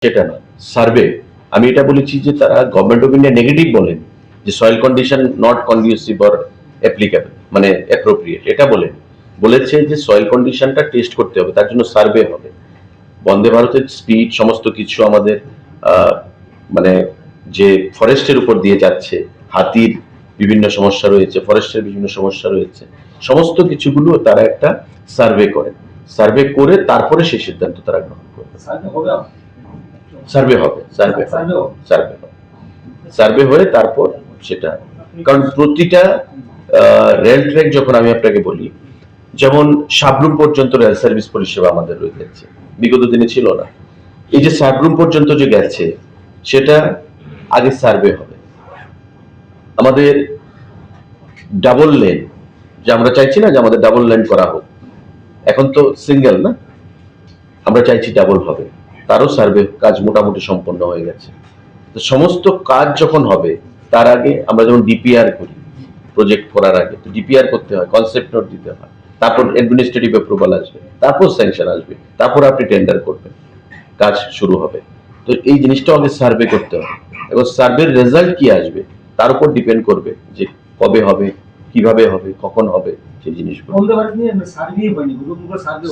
সেটা নয়, সার্ভে। আমি এটা বলেছি যে তারা গভর্নমেন্ট অফ ইন্ডিয়া নেগেটিভ বলেন যে soil condition not conducive or applicable, মানে অ্যাপ্রোপ্রিয়েট, এটা বলেছে যে সয়েল কন্ডিশনটা টেস্ট করতে হবে, তার জন্য সার্ভে হবে। বন্দে ভারতের স্পিড সমস্ত কিছু আমাদের মানে যে ফরেস্টের উপর দিয়ে যাচ্ছে, হাতির বিভিন্ন সমস্যা রয়েছে, ফরেস্টের বিভিন্ন সমস্যা রয়েছে, সমস্ত কিছুগুলো তারা একটা সার্ভে করে, সার্ভে করে তারপরে সেই সিদ্ধান্ত তারা গ্রহণ করবে। সার্ভে হবে, সার্ভে হয়ে তারপর সেটা, কারণ প্রতিটা রেল ট্র্যাক যখন আমি আপনাকে বলি, যেমন সাবরুম পর্যন্ত রেল সার্ভিস পরিষেবা আমাদের রয়ে গেছে, বিগত দিনে ছিল না। এই যে সাবরুম পর্যন্ত যে গেছে সেটা আগে সার্ভে হবে। আমাদের ডাবল লেন, যে আমরা চাইছি না যে আমাদের ডাবল লেন করা হোক, এখন তো সিঙ্গেল না, আমরা চাইছি ডাবল হবে, তারও সার্ভে কাজ মোটামুটি সম্পন্ন হয়ে গেছে। তো সমস্ত কাজ যখন হবে তার আগে আমরা যেমন ডিপিআর করি, প্রজেক্ট করার আগে তো ডিপিআর করতে হয়, কনসেপ্ট নোট দিতে হয়, তারপর অ্যাডমিনিস্ট্রেটিভ অ্যাপ্রুভাল আসবে, তারপর স্যাংশন আসবে, তারপর আপনি টেন্ডার করবেন, কাজ শুরু হবে। তো এই জিনিসটা আগে সার্ভে করতে হবে, এবং সার্ভের রেজাল্ট কি আসবে তার উপর ডিপেন্ড করবে যে কবে হবে, কিভাবে হবে, কখন হবে, সেই জিনিসগুলো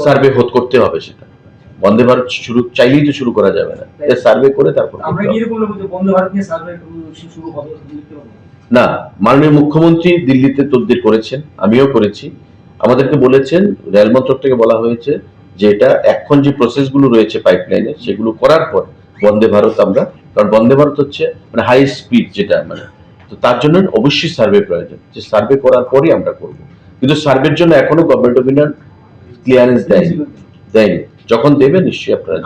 সার্ভে করতে হবে। সেটা বন্দে ভারত শুরু চাইলেই তো শুরু করা যাবে না, সার্ভে করে তারপর না। মাননীয় মুখ্যমন্ত্রী দিল্লিতে তদবির করেছেন, আমিও করেছি, আমাদেরকে বলেছেন, রেল মন্ত্রক থেকে বলা হয়েছে যে এটা এখন যে প্রসেসগুলো রয়েছে পাইপলাইনে সেগুলো করার পর বন্দে ভারত আমরা, কারণ বন্দে ভারত হচ্ছে মানে হাই স্পিড যেটা, মানে তো তার জন্য অবশ্যই সার্ভে প্রয়োজন, যে সার্ভে করার পরই আমরা করব। কিন্তু সার্ভের জন্য এখনো গভর্নমেন্ট অফ ইন্ডিয়া ক্লিয়ারেন্স দেয়নি, যখন দেবে নিশ্চয়ই আপনারা